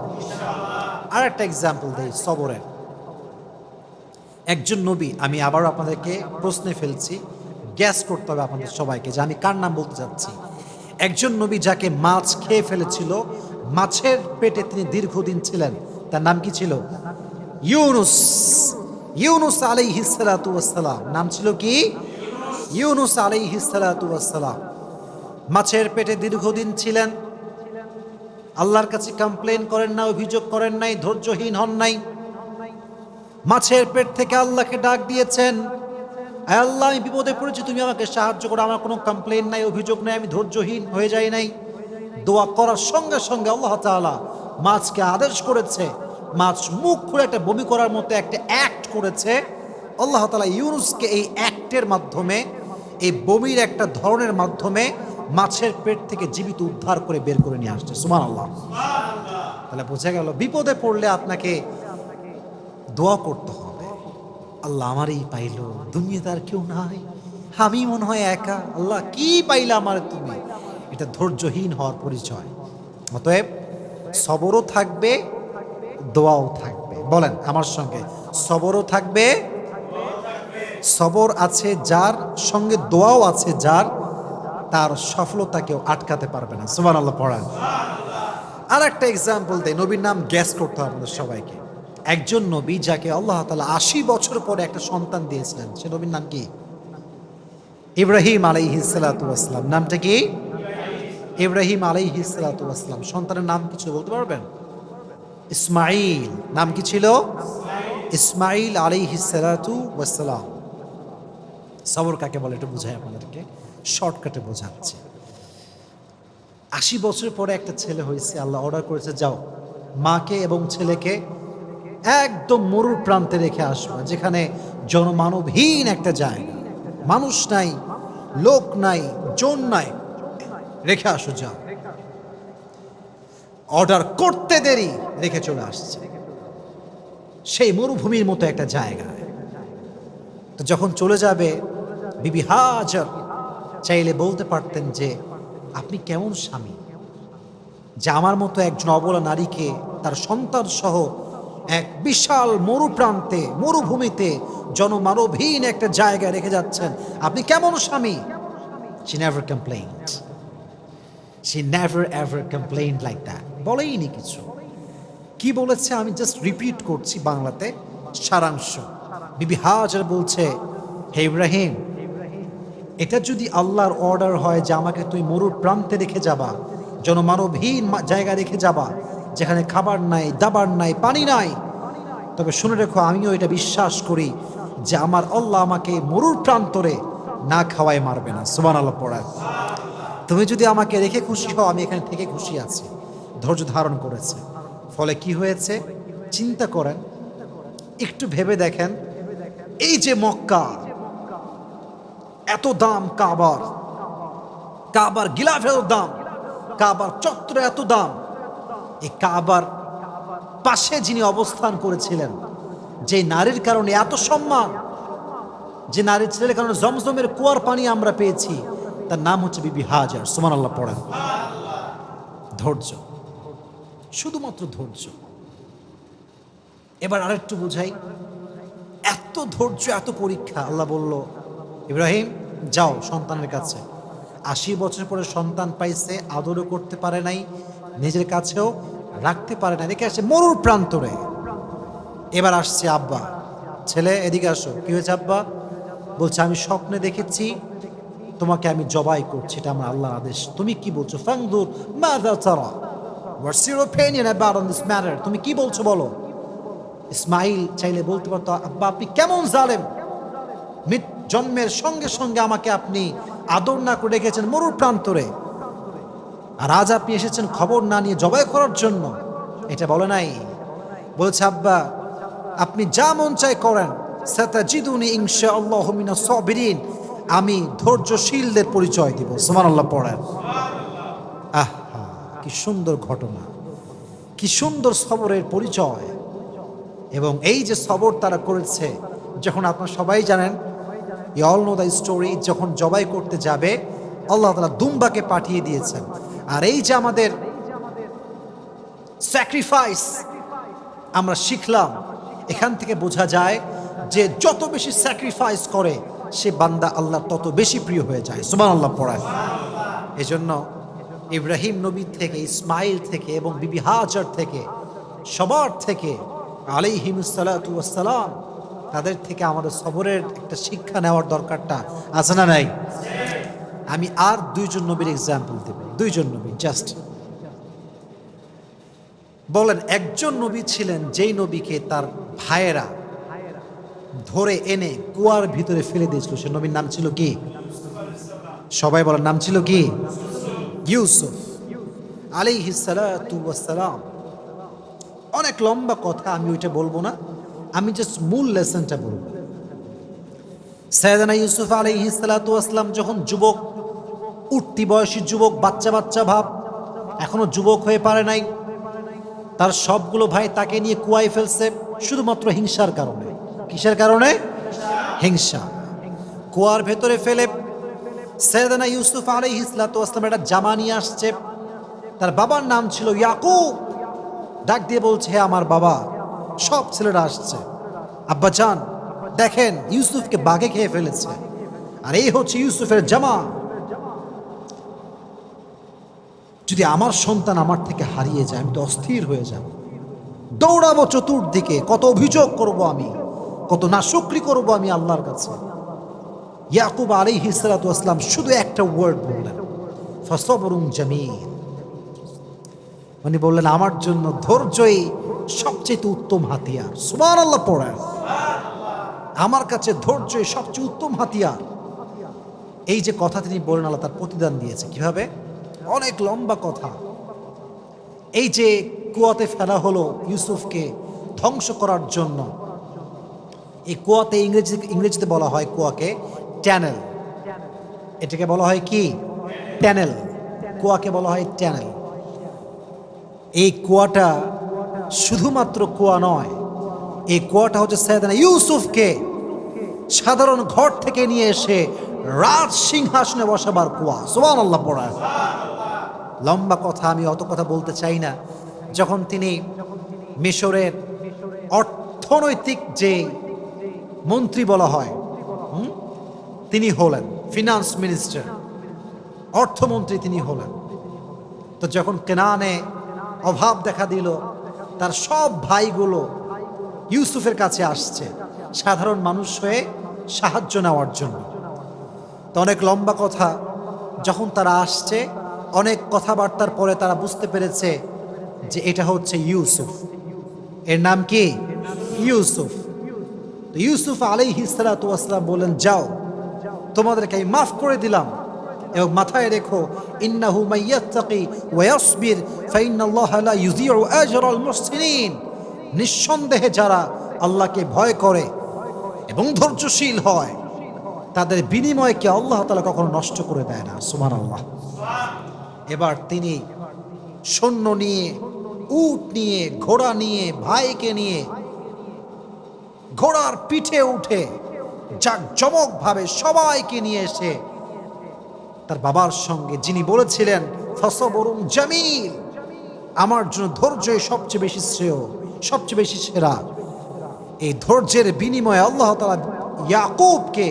আর একটা এক্সাম্পল দেই সবরের। একজন নবী, আমি আবারও আপনাদেরকে প্রশ্নে ফেলছি, গ্যাস করতে হবে আপনাদের সবাইকে যে আমি কার নাম বলতে যাচ্ছি। একজন নবী যাকে মাছ খেয়ে ফেলেছিল, মাছের পেটে তিনি দীর্ঘদিন ছিলেন, তার নাম কি ছিল? ইউনুস। ইউনুস আলাইহিস সালাতু ওয়াস সালাম। নাম ছিল কি? ইউনুস আলাইহিস সালাতু ওয়াস সালাম। মাছের পেটে দীর্ঘদিন ছিলেন, আল্লাহর কাছে কমপ্লেন করেন না, অভিযোগ করেন নাই, ধৈর্যহীন হন নাই। মাছের পেট থেকে আল্লাহকে ডাক দিয়েছেন, আল্লাহ আমি বিপদে পড়েছি, তুমি আমাকে সাহায্য করো, আমার কোনো কমপ্লেন নাই, অভিযোগ নাই, আমি ধৈর্যহীন হয়ে যাই নাই। দোয়া করার সঙ্গে সঙ্গে আল্লাহ তাআলা মাছকে আদেশ করেছে, মাছ মুখ খুলে একটা বমি করার মতো একটা অ্যাক্ট করেছে। আল্লাহ তাআলা ইউনুসকে এই অ্যাক্টের মাধ্যমে, এই বমির একটা ধরনের মাধ্যমে মাছের পেট থেকে জীবিত উদ্ধার করে বের করে নিয়ে আসছে। সুবহানাল্লাহ। তাহলে বোঝা গেল বিপদে পড়লে আপনাকে দোয়া করতে হবে, আল্লাহ আমারই পাইলো, দুনিয়াতে আর কেউ নাই, আমি মনে হয় একা, আল্লাহ কি পাইলা আমার তুমি। এটা ধৈর্যহীন হওয়ার পরিচয়। অতএব সবরও থাকবে, দোয়াও থাকবে। বলেন আমার সঙ্গে, সবরও থাকবে, সবর আছে যার সঙ্গে দোয়াও আছে যার, তার সফলতা কেউ আটকাতে পারবে না। সুবহানাল্লাহ পড়ান। আর একটা এক্সাম্পল দেয়, নবীর নাম গ্যাস করতে হবে আমাদের সবাইকে। একজন নবী যাকে আল্লাহ তাআলা ৮০ বছর পরে একটা সন্তান দিয়েছিলেন, সে নবীর নাম কি? ইব্রাহিম আলাইহিস সালাতু ওয়াস সালাম। নামটা কি? ইব্রাহিম আলাইহিস সালাতু ওয়াস সালাম। সন্তানের নাম কিছু বলতে পারবেন? ইসমাইল। নাম কি ছিল? ইসমাইল আলাইহিস সালাতু ওয়াস সালাম। সবর কাকে বলে একটু বুঝাই আপনাদেরকে, শর্টকাটে বোঝাচ্ছি। ৮০ বছর পরে একটা ছেলে হয়েছে, আল্লাহ অর্ডার করেছে যাও মাকে এবং ছেলেকে একদম মরুর প্রান্তে রেখে আসবে, যেখানে জনমানবহীন একটা জায়গা, মানুষ নাই, লোক নাই, জন নাই, রেখে আসো যাও। অর্ডার করতে দেরি, রেখে চলে আসছে সেই মরুভূমির মতো একটা জায়গায়। তো যখন চলে যাবে, বিবি হাজার চাইলে বলতে পারতেন যে আপনি কেমন স্বামী যে আমার মতো একজন অবলা নারীকে তার সন্তান সহ এক বিশাল মরুপ্রান্তে, মরুভূমিতে, জনমানবহীন একটা জায়গায় রেখে যাচ্ছেন, আপনি কেমন স্বামী? She never complained. She never ever complained like that. বলেইনি কিছু। কি বলেছে আমি জাস্ট রিপিট করছি বাংলাতে সারাংশ। বিবি হাজার বলছে, হে ইব্রাহিম, এটা যদি আল্লাহর অর্ডার হয় যে আমাকে তুই মরুর প্রান্তে রেখে যাবা, জনমানবহীন জায়গা রেখে যাবা, যেখানে খাবার নাই, দাবার নাই, পানি নাই, তবে শুনে রেখো আমিও এটা বিশ্বাস করি যে আমার আল্লাহ আমাকে মরুর প্রান্তরে না খাওয়াই মারবে না। সুবহানাল্লাহ পড়ায়। তুমি যদি আমাকে রেখে খুশি হও, আমি এখানে থেকে খুশি আছি। ধৈর্য ধারণ করেছে। ফলে কি হয়েছে চিন্তা করেন, একটু ভেবে দেখেন, এই যে মক্কা, এত দাম কাবার, কাবার গিলাফের দাম, কাবার চত্বরে এত দাম, এই কাবার পাশে যিনি অবস্থান করেছিলেন, যে নারীর কারণে এত সম্মান, যে নারীর ছেলের কারণে জমজমের কুয়ার পানি আমরা পেয়েছি, তার নাম হচ্ছে বিবি হাজার। সুবহানাল্লাহ পড়েন। ধৈর্য, শুধুমাত্র ধৈর্য। এবার আরেকটু বুঝাই, এত ধৈর্য, এত পরীক্ষা। আল্লাহ বলল, ইব্রাহিম যাও সন্তানের কাছে। ৮০ বছর পরে সন্তান পাইছে, আদরও করতে পারে নাই, নিজের কাছেও রাখতে পারে না, রেখে আসছে মরুর প্রান্তরে। এবার আসছে আব্বা, ছেলে এদিকে আসো। কি হয়েছে আব্বা? বলছে আমি স্বপ্নে দেখেছি তোমাকে আমি জবাই করছি, এটা আমার আল্লাহর আদেশ। তুমি কি বলছো? ফাংদুর মাযা তারা, what's your opinion about on this matter? তুমি কি বলছো বলো। ইসমাইল চাইলে বলতে পারতো, আব্বা আপনি কেমন জালেম, জন্মের সঙ্গে সঙ্গে আমাকে আপনি আদর না করে রেখেছেন মরুর প্রান্তরে, আর আজ আপনি এসেছেন খবর না নিয়ে জবাই করার জন্য। এটা বলে নাই। বলছে আব্বা আপনি যা মন চাই করেন, সাতাজিদুনি ইনশাআল্লাহু মিনাস সাবিরিন, আমি ধৈর্যশীলদের পরিচয় দিব। সুবহানাল্লাহ পড়েন। আহা কি সুন্দর ঘটনা, কি সুন্দর সবরের পরিচয়। এবং এই যে সবর তারা করেছে, যখন আপনারা সবাই জানেন, you all know the story, যখন জবাই করতে যাবে আল্লাহ তাআলা দুম্বাকে পাঠিয়ে দিয়েছেন। আর এই যে আমাদের স্যাক্রিফাইস আমরা শিখলাম, এখান থেকে বোঝা যায় যে যত বেশি স্যাক্রিফাইস করে সে বান্দা আল্লাহ তত বেশি প্রিয় হয়ে যায়। সুবহানাল্লাহ পড়ায়। এজন্য ইব্রাহিম নবী থেকে, ইসমাইল থেকে এবং বিবি হাজার থেকে, সবার থেকে আলাইহিমুস সালাতু ওয়াস সালাম, তাদের থেকে আমাদের সবরের একটা শিক্ষা নেওয়ার দরকারটা আছে না নাই? আমি আর দুইজন নবীর এক্সাম্পল দেব, দুইজন নবী জাস্ট। বলেন একজন নবী ছিলেন যেই নবীকে তার ভাইয়েরা ধরে এনে কুয়ার ভিতরে ফেলে দিয়েছিল, সে নবীর নাম ছিল কি? সবাই বলেন নাম ছিল কি? ইউসুফ আলাইহিস সালাতু ওয়াস সালাম। অনেক লম্বা কথা, আমি ওইটা বলবো না, আমি জাস্ট মূল লেসনটা বলবো। সাইয়েদনা ইউসুফ আলাইহিস সালাতু ওয়াস সালাম যখন যুবক, উঠতি বয়সী যুবক, বাচ্চা বাচ্চা ভাব, এখনো যুবক হয়ে পারে নাই, তার সবগুলো ভাই তাকে নিয়ে কুয়ায় ফেলছে, শুধুমাত্র হিংসার কারণে। কিসের কারণে? হিংসা। কুয়ার ভেতরে ফেলে সাইয়েদনা ইউসুফ আলাইহিস সালাতু ওয়াস সালাম একটা জামা নিয়ে আসছে। তার বাবার নাম ছিল ইয়াকুব। ডাক দিয়ে বলছে, হে আমার বাবা, সব ছেলেরা আসছে, আব্বাজান দেখেন ইউসুফকে বাঘে খেয়ে ফেলেছে, আর এই হচ্ছে ইউসুফের জামা। যদি আমার সন্তান আমার থেকে হারিয়ে যায়, আমি তো অস্থির হয়ে যাব, দৌড়াবো চতুর্দিকে, কত অভিযোগ করব আমি, কত নাশুকরি করব আমি আল্লাহর কাছে। ইয়াকুব আলাইহিস সালাতু ওয়াস সালাম শুধু একটা ওয়ার্ড বললেন, ফাসবরুন জামিল। উনি বললেন, আমার জন্য ধৈর্যই সবচেয়ে উত্তম হাতিয়ার। সুবহানাল্লাহ পড়েন। আমার কাছে ধৈর্যই সবচেয়ে উত্তম হাতিয়ার। এই যে কথা তিনি বলেন, আল্লাহ তার প্রতিদান দিয়েছে। কিভাবে? অনেক লম্বা কথা। এই যে কুয়াতে ফেলা হলো ইউসুফকে ধ্বংস করার জন্য, এই কুয়াতে ইংরেজিতে বলা হয় কুয়াকে ট্যানেল। এটাকে বলা হয় কি? ট্যানেল। কুয়াকে বলা হয় ট্যানেল। এই কুয়াটা শুধুমাত্র কুয়া নয়, এই কুয়াটা হচ্ছে সাইয়েদনা ইউসুফকে সাধারণ ঘর থেকে নিয়ে এসে রাজ সিংহাসনে বসাবার কুয়া। সুবহানাল্লাহ পড়া। লম্বা কথা, আমি অত কথা বলতে চাই না। যখন তিনি মিশরের অর্থনৈতিক যে মন্ত্রী বলা হয়, তিনি হলেন ফিনান্স মিনিস্টার, অর্থমন্ত্রী তিনি হলেন। তো যখন কেনানে অভাব দেখা দিল, তার সব ভাইগুলো ইউসুফের কাছে আসছে সাধারণ মানুষ হয়ে সাহায্য নেওয়ার জন্য। তো অনেক লম্বা কথা, যখন তারা আসছে অনেক কথাবার্তার পরে তারা বুঝতে পেরেছে যে এটা হচ্ছে ইউসুফ। এর নাম কি? ইউসুফ। তো ইউসুফ আলাইহিস সালাতু ওয়াস সালাম বলেন, যাও, তোমাদেরকে আমি মাফ করে দিলাম, এবং মাথায় রেখো, ইন্নাহু মাইয়াত্তাকি ওয়া ইয়াসবির ফাইন্নাল্লাহা লা ইউযিউ আজরাল মুহসিনিন। নিঃসন্দেহে যারা আল্লাহকে ভয় করে এবং ধৈর্যশীল হয়, তাদের বিনিময়কে আল্লাহ তাআলা কখনো নষ্ট করে দেয় না। সুবহানাল্লাহ। এবার তিনি সৈন্য নিয়ে, উট নিয়ে, ঘোড়া নিয়ে, ভাইকে নিয়ে ঘোড়ার পিঠে উঠে জাঁকজমকভাবে সবাইকে নিয়ে এসে তার বাবার সঙ্গে, যিনি বলেছিলেন ফাসবরুন জামিল, আমার জন্য ধৈর্যই সবচেয়ে বেশি শ্রেয়, সবচেয়ে বেশি সেরা, এই ধৈর্যের বিনিময়ে আল্লাহ তাআলা ইয়াকুবকে,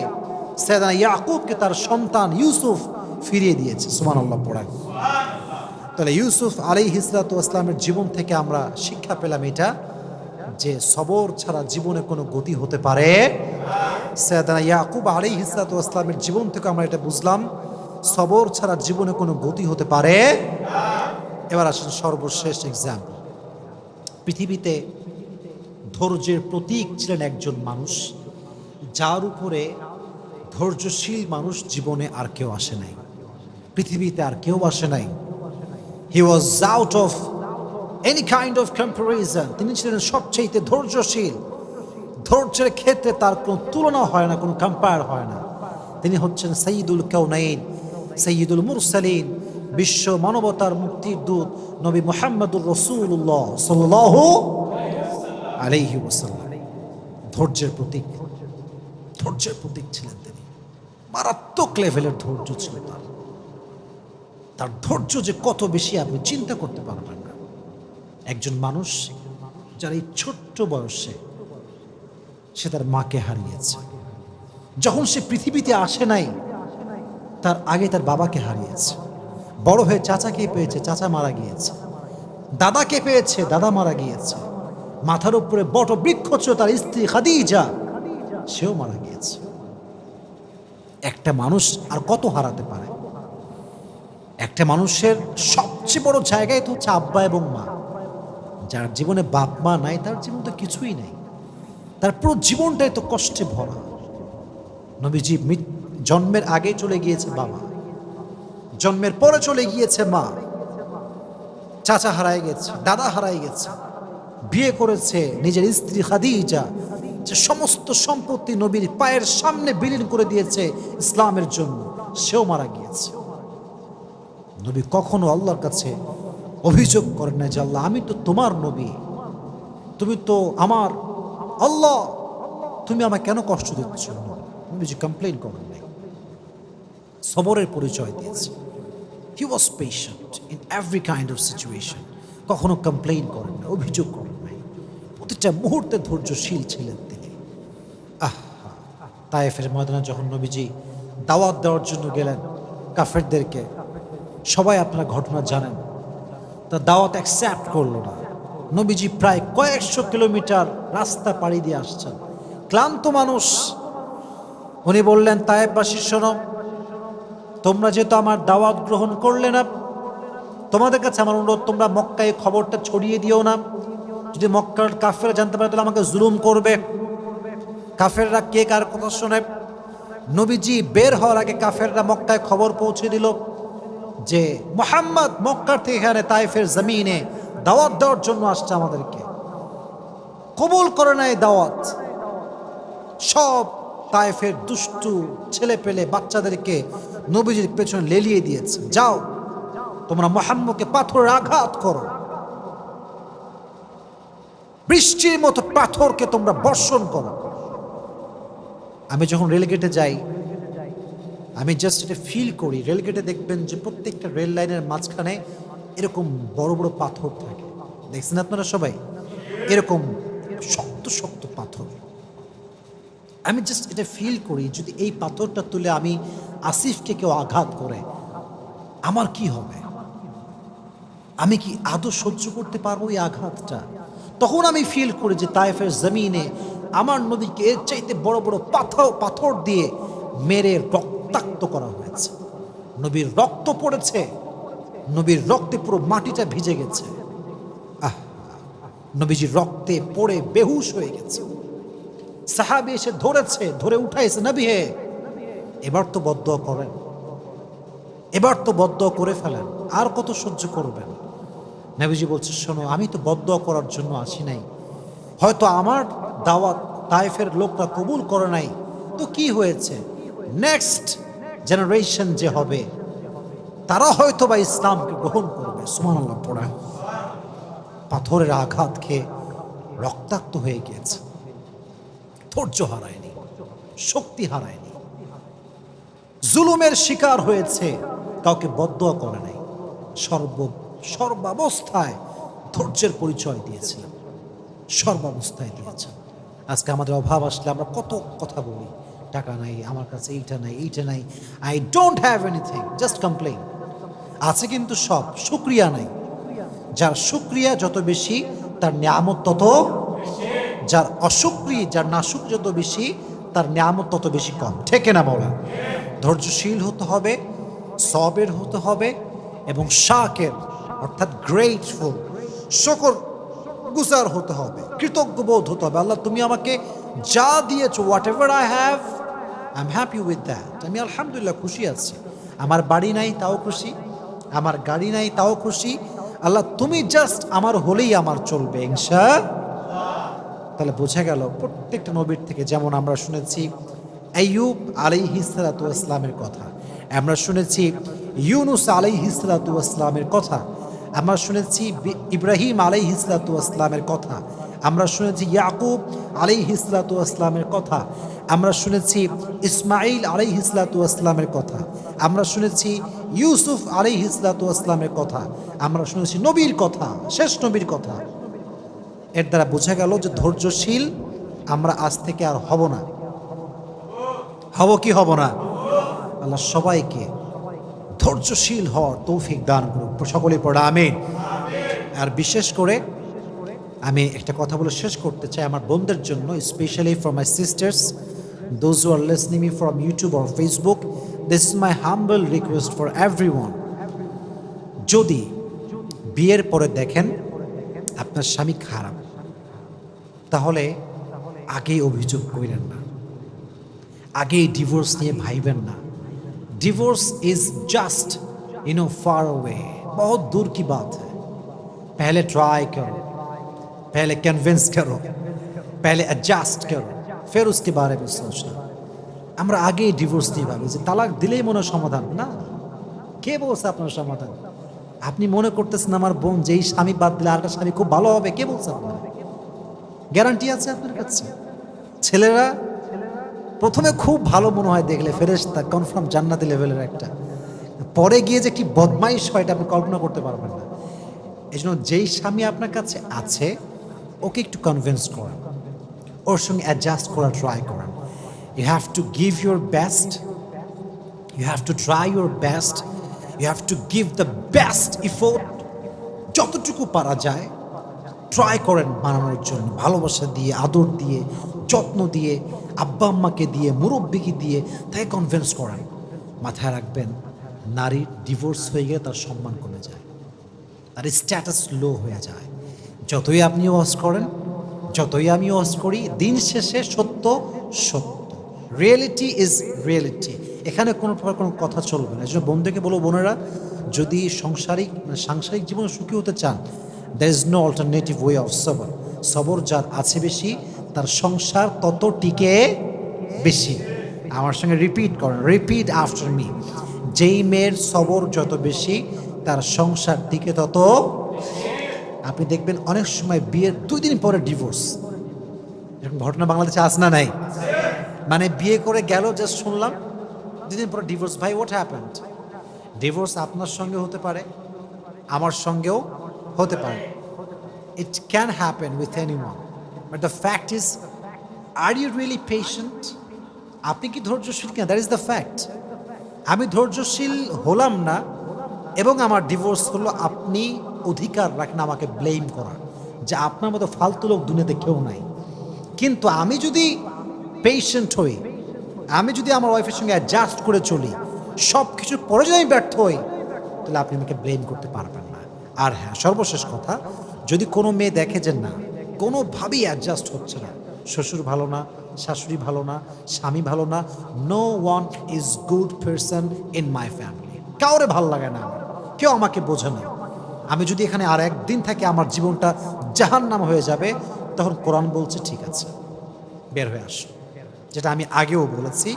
সাইয়েদনা ইয়াকুবকে তার সন্তান ইউসুফ ফিরিয়ে দিয়েছে। সুবহানাল্লাহ পড়েন। তাহলে ইউসুফ আলাইহিস সালাতু ওয়াস সালামের জীবন থেকে আমরা শিক্ষা পেলাম এটা, যে সবর ছাড়া জীবনে কোনো গতি হতে পারে। সাইয়েদনা ইয়াকুব আলাইহিস সালাতু ওয়াস সালামের জীবন থেকে আমরা এটা বুঝলাম, সবর ছাড়া জীবনে কোনো গতি হতে পারে। এবার আসুন সর্বশেষ এক্সাম্পল। পৃথিবীতে ধৈর্যের প্রতীক ছিলেন একজন মানুষ, যার উপরে ধৈর্যশীল মানুষ জীবনে আর কেউ আসে নাই, পৃথিবীতে আর কেউ আসে নাই। He was out of any kind of comparison. তিনি ছিলেন সবচেয়ে ধৈর্যশীল। ধৈর্যের ক্ষেত্রে তার কোনো তুলনা হয় না, কোনো কম্পেয়ার হয় না। তিনি হচ্ছেন সাইয়্যিদুল কাউনাইন, সাইয়্যিদুল মুরসালিন, বিশ্ব মানবতার মুক্তির দূত নবী মুহাম্মদুর রাসূলুল্লাহ সাল্লাল্লাহু আলাইহি ওয়াসাল্লাম। ধৈর্যের প্রতীক, ধৈর্যের প্রতীক ছিলেন তিনি। মারাত্মক লেভেলের ধৈর্য ছিল তার। তার ধৈর্য যে কত বেশি আপনি চিন্তা করতে পারবেন না। একজন মানুষ যার এই ছোট্ট বয়সে সে তার মাকে হারিয়েছে, যখন সে পৃথিবীতে আসে নাই তার আগে তার বাবাকে হারিয়েছে, বড় হয়ে চাচাকে পেয়েছে, চাচা মারা গিয়েছে, দাদাকে পেয়েছে, দাদা মারা গিয়েছে, মাথার উপরে বট বৃক্ষ ছিল তার স্ত্রী খাদিজা, সেও মারা গিয়েছে। একটা মানুষ আর কত হারাতে পারে? একটা মানুষের সবচেয়ে বড় জায়গায় তো হচ্ছে আব্বা এবং মা। যার জীবনে বাপ মা নাই, তার জীবন তো কিছুই নাই, তার পুরো জীবনটাই তো কষ্টে ভরা। নবীজি জন্মের আগে চলে গিয়েছে বাবা, জন্মের পরে চলে গিয়েছে মা, চাচা হারাই গেছে, দাদা হারাই গেছে, বিয়ে করেছে নিজের স্ত্রী খাদিজা, যে সমস্ত সম্পত্তি নবীর পায়ের সামনে বিলীন করে দিয়েছে ইসলামের জন্য, সেও মারা গিয়েছে। নবী কখনো আল্লাহর কাছে অভিযোগ করেন না যে আল্লাহ, আমি তো তোমার নবী, তুমি তো আমার আল্লাহ তুমি আমাকে কেন কষ্ট দিচ্ছ? নবীজি কমপ্লেন করেন নাই, সবরের পরিচয় দিয়েছে। He was patient in every kind of situation. কখনো কমপ্লেন করেন না, অভিযোগ করেন নাই, প্রতিটা মুহূর্তে ধৈর্যশীল ছিলেন তিনি। তায়েফের ময়দানে যখন নবীজি দাওয়াত দেওয়ার জন্য গেলেন কাফেরদেরকে, সবাই আপনারা ঘটনা জানেন, তা দাওয়াত অ্যাকসেপ্ট করলো না। নবীজি প্রায় কয়েকশো কিলোমিটার রাস্তা পাড়ি দিয়ে আসছেন, ক্লান্ত মানুষ। উনি বললেন, তায়েফবাসী শোনো, তোমরা যেহেতু আমার দাওয়াত গ্রহণ করলে না, তোমাদের কাছে আমার অনুরোধ, তোমরা মক্কায় খবরটা ছড়িয়ে দিও না। যদি মক্কার কাফেররা জানতে পারে তাহলে আমাকে জুলুম করবে। কাফেররা কে কার কথা শোনে? নবীজি বের হওয়ার আগে কাফেররা মক্কায় খবর পৌঁছে দিল যে মুহাম্মদ মক্কার থেকে এখানে তায়েফের জমিনে দাওয়াত দেওয়ার জন্য আসছে, আমাদেরকে কবুল করে না এই দাওয়াত। সব তায়েফের দুষ্টু ছেলে পেলে বাচ্চাদেরকে নবীজির পেছনে লেলিয়ে দিয়েছে, যাও তোমরা মুহাম্মদকে পাথরের আঘাত করো, বৃষ্টির মতো পাথরকে তোমরা বর্ষণ করো। আমি যখন রেলগেটে যাই, আমি জাস্ট এটা ফিল করি। রেলগেটে দেখবেন যে প্রত্যেকটা রেল লাইনের মাঝখানে এরকম বড় বড় পাথর থাকে, দেখছেন আপনারা সবাই, এরকম শক্ত শক্ত পাথর। আমি জাস্ট এটা ফিল করি, যদি এই পাথরটা তুলে আমি আসিফকে কেউ আঘাত করে আমার কি হবে? আমি কি আদৌ সহ্য করতে পারবো এই আঘাতটা? তখন আমি ফিল করি যে তায়েফের জমিনে আমার নবীকে এর চাইতে বড় বড় পাথর দিয়ে মেরে রক্তাক্ত করা হয়েছে। নবীর রক্ত পড়েছে, নবীর রক্তে পুরো মাটিটা ভিজে গেছে। নবীজির রক্তে পড়ে বেহুশ হয়ে গেছে। সাহাবী এসে ধরেছে, ধরে উঠাইছে, নবী হে এবার তো বদদুয়া করেন, এবার তো বদদুয়া করে ফেলেন, আর কত সহ্য করবেন? নবীজি বলছে, শোনো, আমি তো বদদুয়া করার জন্য আসি নাই, হয়তো আমার দাওয়াত তায়েফের লোকরা কবুল করে নাই, তো কি হয়েছে, নেক্সট জেনারেশন যে হবে তারা হয়তো বা ইসলামকে গ্রহণ করবে। সুবহানাল্লাহ পড়া। পাথরের আঘাত খেয়ে রক্তাক্ত হয়ে গিয়েছে, ধৈর্য হারায়নি, শক্তি হারায়নি, জুলুমের শিকার হয়েছে, কাউকে বদদুয়া করে নাই, সর্বাবস্থায় ধৈর্যের পরিচয় দিয়েছিলেন, সর্বাবস্থায় দিয়েছেন। আজকে আমাদের অভাব আসলে আমরা কত কথা বলি, টাকা নাই, আমার কাছে এইটা নাই, এইটা নাই, I don't have anything, just complain. আছে কিন্তু সব, শুকরিয়া নাই। যার শুকরিয়া যত বেশি তার নিয়ামত তত, যার অশুকরিয়া, যার নাশুকরিয়া যত বেশি তার নিয়ামত তত বেশি কম। ঠিক না বলা? ধৈর্যশীল হতে হবে, সবের হতে হবে, এবং শাকের অর্থাৎ গ্রেটফুল, শুকর গুজার হতে হবে, কৃতজ্ঞ বোধ হতে হবে। আল্লাহ তুমি আমাকে যা দিয়েছো, what ever I have, I am happy with that. আমি আলহামদুলিল্লাহ খুশি আছি। আমার বাড়ি নাই তাও খুশি, আমার গাড়ি নাই তাও খুশি। আল্লাহ তুমি জাস্ট আমার হলেই আমার চলবে ইনশাআল্লাহ। তাহলে বোঝা গেল প্রত্যেকটা নবীর থেকে, যেমন আমরা শুনেছি আইয়ুব আলাইহিস সালাতু ওয়াস সালামের কথা, আমরা শুনেছি ইউনুস আলাইহিস সালাতু ওয়াস সালামের কথা, আমরা শুনেছি ইব্রাহিম আলাইহিস সালাতু ওয়াস সালামের কথা, আমরা শুনেছি ইয়াকুব আলাইহিস সালাতু ওয়াস সালামের কথা, আমরা শুনেছি ইসমাঈল আলাইহিস সালাতু ওয়াস সালামের কথা, আমরা শুনেছি ইউসুফ আলাইহিস সালাতু ওয়াস সালামের কথা, আমরা শুনেছি নবীর কথা, শেষ নবীর কথা। এর দ্বারা বোঝা গেল যে ধৈর্যশীল আমরা আজ থেকে আর হব না। হব কি হব না? আল্লাহ সবাইকে ধৈর্যশীল হওয়ার তৌফিক দান করুক, সকলে পড়া আমিন। আর বিশেষ করে আমি একটা কথা বলে শেষ করতে চাই আমার বোনদের জন্য, specially for my sisters, those who R listening me from YouTube or Facebook, this is my humble request for everyone. যদি বিয়ের পরে দেখেন আপনার স্বামী খারাপ, তাহলে আগেই অভিযোগ করেন না, আগেই ডিভোর্স নিয়ে ভাইবেন না। Divorce is just far away, बहुत दूर की बात है। पहले ट्राई करो, पहले कन्विंस करो, पहले एडजस्ट करो, फिर उसके बारे में सोचना। আমরা আগেই ডিভোর্স দিয়ে ভাবি যে তালাক দিলেই মনে সমাধান। না, কে বলছে আপনার সমাধান? আপনি মনে করতেছেন আমার বোন যেই স্বামী বাদ দিলে আরেকটা স্বামী খুব ভালো হবে, কে বলছে আপনার? গ্যারান্টি আছে আপনার কাছে? ছেলেরা প্রথমে খুব ভালো মনে হয় দেখলে, ফেরেশতা, কনফার্ম জান্নাতি লেভেলের একটা, পরে গিয়ে যে কি বদমাইশ হয় এটা আপনি কল্পনা করতে পারবেন না। এই জন্য যেই স্বামী আপনার কাছে আছে ওকে একটু কনভিন্স করেন, ওর সঙ্গে অ্যাডজাস্ট করার ট্রাই করেন। You have to give your best, you have to try your best, you have to give the best effort. যতটুকু পারা যায় ট্রাই করেন বানানোর জন্য, ভালোবাসা দিয়ে, আদর দিয়ে, যত্ন দিয়ে, আব্বা আম্মাকে দিয়ে, মুরব্বিকে দিয়ে তাই কনভিন্স করেন। মাথায় রাখবেন, নারীর ডিভোর্স হয়ে গেলে তার সম্মান কমে যায়, তার স্ট্যাটাস লো হয়ে যায়। যতই আপনি ওয়াজ করেন, যতই আমি ওয়াজ করি, দিন শেষে সত্য সত্য, রিয়েলিটি ইজ রিয়েলিটি। এখানে কোনো প্রকার কোনো কথা চলবে না। এই জন্য বন্ধুকে বলবো, বোনেরা, যদি সাংসারিক জীবনে সুখী হতে চান, there is no alternative way of সবর। সবর যার আছে বেশি, তার সংসার তত টিকে বেশি। আমার সঙ্গে রিপিট করেন, রিপিট আফটার মি। যেই মেয়ের সবর যত বেশি, তার সংসার টিকে তত। আপনি দেখবেন অনেক সময় বিয়ের 2 দিন পরে ডিভোর্স, এরকম ঘটনা বাংলাদেশে আছে না নাই? মানে বিয়ে করে গেল, জাস্ট শুনলাম 2 দিন পরে ডিভোর্স। ভাই, হোয়াট হ্যাপেন্ড? ডিভোর্স আপনার সঙ্গে হতে পারে, আমার সঙ্গেও হতে পারে। It can happen with anyone, but the fact is, are you really patient? আপনি কি ধৈর্যশীল কিনা? That is the fact. আমি ধৈর্যশীল হলাম না এবং আমার ডিভোর্স হলো, আপনি অধিকার রাখেন আমাকে ব্লেম করার, যে আপনার মতো ফালতু লোক দুনিয়াতে কেউ নাই। কিন্তু আমি যদি পেশেন্ট হই, আমি যদি আমার ওয়াইফের সঙ্গে অ্যাডজাস্ট করে চলি, সব কিছুর পরে যদি আমি ব্যর্থ হই, তাহলে আপনি আমাকে ব্লেম করতে পারবেন না। আর হ্যাঁ, সর্বশেষ কথা, যদি কোনো মেয়ে দেখে যে না, কোনোভাবেই অ্যাডজাস্ট হচ্ছে না, শ্বশুর ভালো না, শাশুড়ি ভালো না, স্বামী ভালো না, no one is good person in my family, কাউরে ভালো লাগে না, কেউ আমাকে বোঝে না, আমি যদি এখানে আর একদিন থাকি আমার জীবনটা জাহান্নাম হয়ে যাবে, তখন কোরআন বলছে ঠিক আছে, বের হয়ে আসো। যেটা আমি আগেও বলেছি,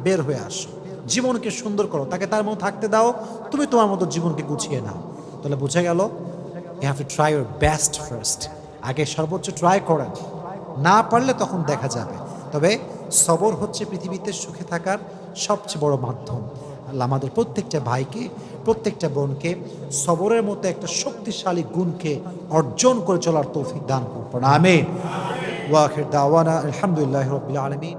বের হয়ে আসো, জীবনকে সুন্দর করো, তাকে তার মতো থাকতে দাও, তুমি তোমার মতো জীবনকে গুছিয়ে নাও। তাহলে বোঝা গেল, you have to try your best first. আগে সর্বোচ্চ ট্রাই করেন, না পারলে তখন দেখা যাবে। তবে সবর হচ্ছে পৃথিবীতে সুখে থাকার সবচেয়ে বড় মাধ্যম। আল্লাহ আমাদের প্রত্যেকটা ভাইকে, প্রত্যেকটা বোনকে সবরের মতো একটা শক্তিশালী গুণকে অর্জন করে চলার তৌফিক দান করুন। আমিন। ওয়া আখির দাওয়ানা আলহামদুলিল্লাহি রাব্বিল আলামিন।